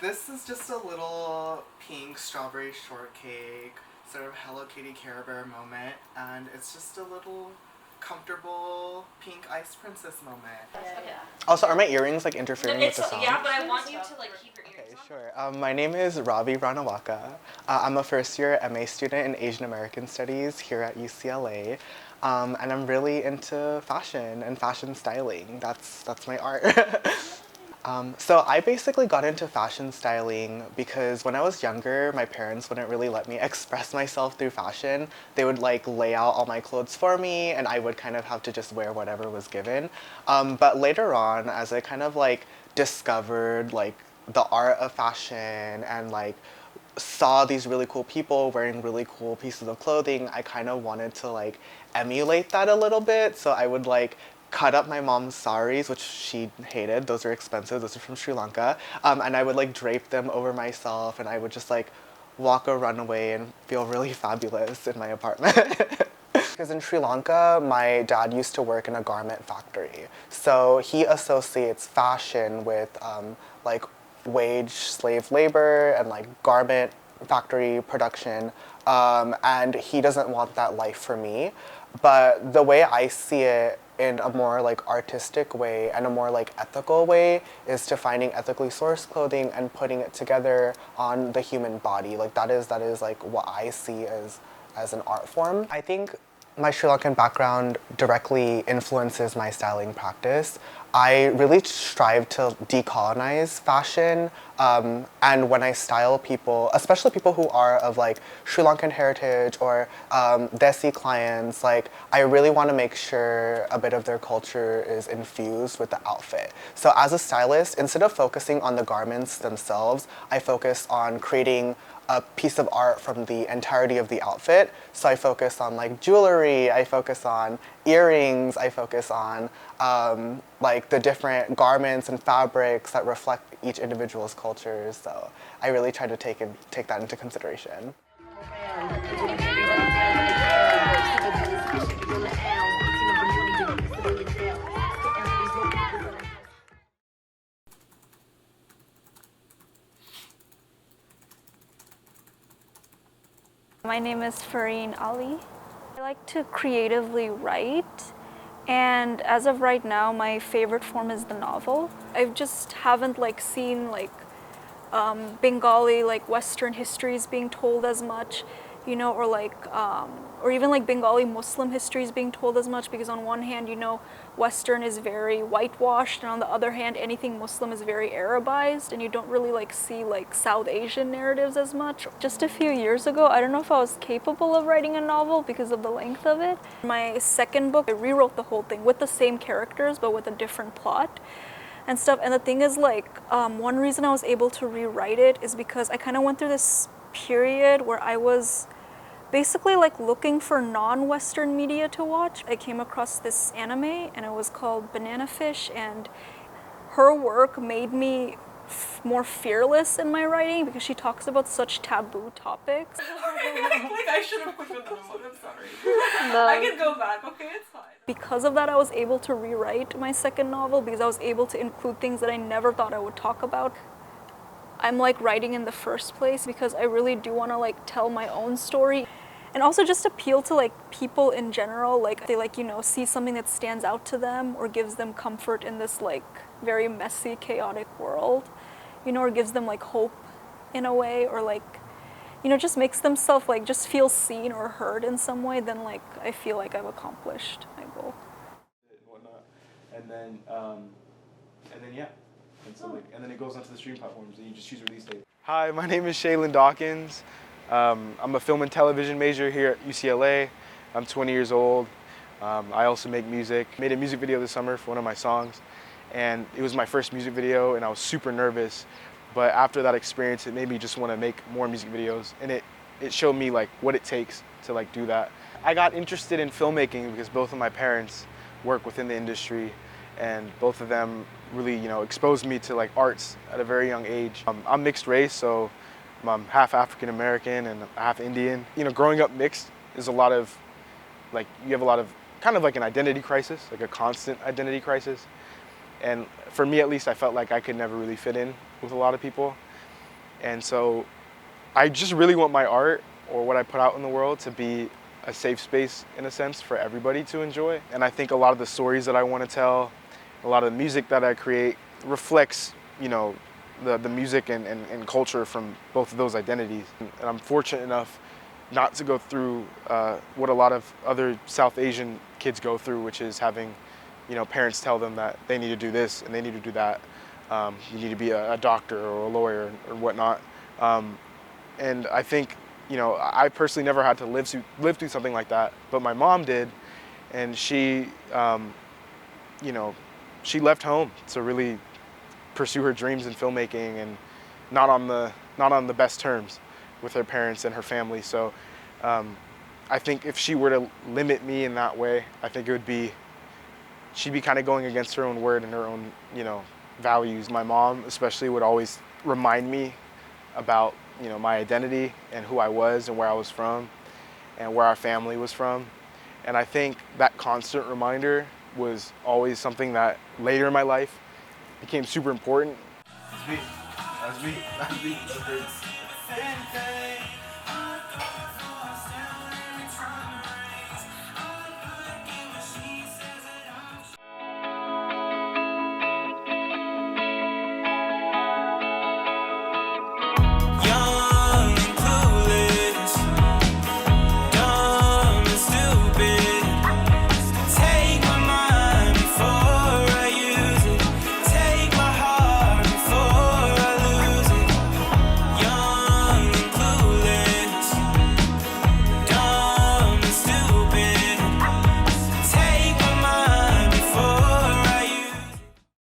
This is just a little pink strawberry shortcake, sort of Hello Kitty Care Bear moment, and it's just a little comfortable pink ice princess moment. Yeah. Also, are my earrings like interfering with the sound? Yeah, but I want you to like keep your ears on. Sure. My name is Ravi Ranawaka. I'm a first-year MA student in Asian American Studies here at UCLA, and I'm really into fashion and fashion styling. That's my art. So I basically got into fashion styling because when I was younger, my parents wouldn't really let me express myself through fashion. They would like lay out all my clothes for me and I would kind of have to just wear whatever was given. But later on, as I kind of like discovered like the art of fashion and like saw these really cool people wearing really cool pieces of clothing, I kind of wanted to like emulate that a little bit. So I would like cut up my mom's saris, which she hated. Those are expensive. Those are from Sri Lanka. And I would like drape them over myself and I would just like walk a runway and feel really fabulous in my apartment. Because in Sri Lanka, my dad used to work in a garment factory. So he associates fashion with like wage slave labor and like garment factory production. And he doesn't want that life for me. But the way I see it in a more like artistic way and a more like ethical way is to finding ethically sourced clothing and putting it together on the human body. Like that is like what I see as an art form. I think my Sri Lankan background directly influences my styling practice. I really strive to decolonize fashion, and when I style people, especially people who are of like Sri Lankan heritage or Desi clients, like I really want to make sure a bit of their culture is infused with the outfit. So as a stylist, instead of focusing on the garments themselves, I focus on creating a piece of art from the entirety of the outfit. So I focus on like jewelry, I focus on earrings, I focus on like the different garments and fabrics that reflect each individual's cultures. So I really try to take that into consideration. My name is Fareen Ali. I like to creatively write, and as of right now, my favorite form is the novel. I just haven't like seen like Bengali like Western histories being told as much, you know, or like or even like Bengali Muslim histories being told as much, because on one hand, you know, Western is very whitewashed, and on the other hand, anything Muslim is very Arabized, and you don't really like see like South Asian narratives as much. Just a few years ago, I don't know if I was capable of writing a novel because of the length of it. My second book, I rewrote the whole thing with the same characters but with a different plot and stuff. And the thing is, like, one reason I was able to rewrite it is because I kind of went through this period where I was basically like looking for non-Western media to watch. I came across this anime and it was called Banana Fish, and her work made me more fearless in my writing because she talks about such taboo topics. Like I should have put you in the mode, I'm sorry. No. I can go back, okay, it's fine. Because of that, I was able to rewrite my second novel because I was able to include things that I never thought I would talk about. I'm like writing in the first place because I really do want to like tell my own story and also just appeal to like people in general. Like they like, you know, see something that stands out to them or gives them comfort in this like very messy, chaotic world, you know, or gives them like hope in a way, or like, you know, just makes themselves like just feel seen or heard in some way. Then like I feel like I've accomplished my goal. And whatnot, and then yeah. And so like, and then it goes onto the streaming platforms, and you just choose release date. Hi, my name is Shaylin Dawkins. I'm a film and television major here at UCLA. I'm 20 years old. I also make music. Made a music video this summer for one of my songs, and it was my first music video, and I was super nervous. But after that experience, it made me just want to make more music videos, and it showed me like what it takes to like do that. I got interested in filmmaking because both of my parents work within the industry, and both of them really, you know, exposed me to like arts at a very young age. I'm mixed race, so I'm half African American and half Indian. You know, growing up mixed is a lot of, like, you have a lot of kind of like an identity crisis, like a constant identity crisis. And for me at least, I felt like I could never really fit in with a lot of people. And so I just really want my art or what I put out in the world to be a safe space, in a sense, for everybody to enjoy. And I think a lot of the stories that I want to tell, a lot of the music that I create reflects, you know, the music and culture from both of those identities. And I'm fortunate enough not to go through what a lot of other South Asian kids go through, which is having, you know, parents tell them that they need to do this and they need to do that. You need to be a doctor or a lawyer or whatnot. And I think, you know, I personally never had to live through something like that, but my mom did, and she, you know, she left home to really pursue her dreams in filmmaking, and not on the best terms with her parents and her family. So I think if she were to limit me in that way, I think it would be, she'd be kind of going against her own word and her own, you know, values. My mom especially would always remind me about, you know, my identity and who I was and where I was from and where our family was from. And I think that constant reminder was always something that later in my life became super important. That's me.